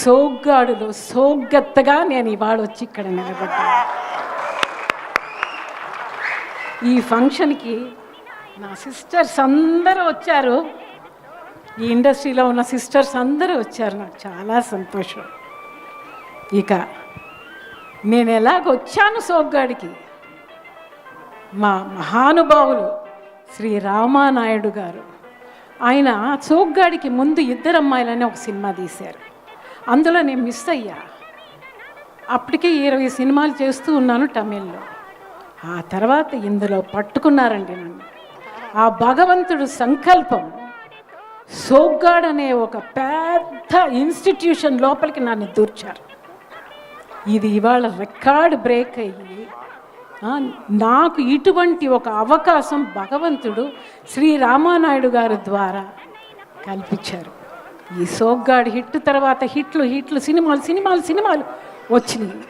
సోగ్గాడులో సోగ్గత్తగా నేను ఇవాళ వచ్చి ఇక్కడ నిలబడ్డాను. ఈ ఫంక్షన్కి నా సిస్టర్స్ అందరూ వచ్చారు, ఈ ఇండస్ట్రీలో ఉన్న సిస్టర్స్ అందరూ వచ్చారు. నాకు చాలా సంతోషం. ఇక నేను ఎలాగొచ్చాను సోగ్గాడికి, మా మహానుభావులు శ్రీ రామానాయుడు గారు, ఆయన సోగ్గాడికి ముందు ఇద్దరు అమ్మాయిలని ఒక సినిమా తీశారు. అందులో నేను మిస్ అయ్యా. అప్పటికే 20 సినిమాలు చేస్తూ ఉన్నాను తమిళ్లో. ఆ తర్వాత ఇందులో పట్టుకున్నారండి నన్ను. ఆ భగవంతుడు సంకల్పం, సోగ్గాడ్ అనే ఒక పెద్ద ఇన్స్టిట్యూషన్ లోపలికి నన్ను దూర్చారు. ఇది ఇవాళ రికార్డ్ బ్రేక్ అయ్యి నాకు ఇటువంటి ఒక అవకాశం భగవంతుడు శ్రీ రామానాయుడు గారి ద్వారా కల్పించారు. ఈ సోగ్గాడ్ హిట్ తర్వాత హిట్లు సినిమాలు వచ్చినాయి.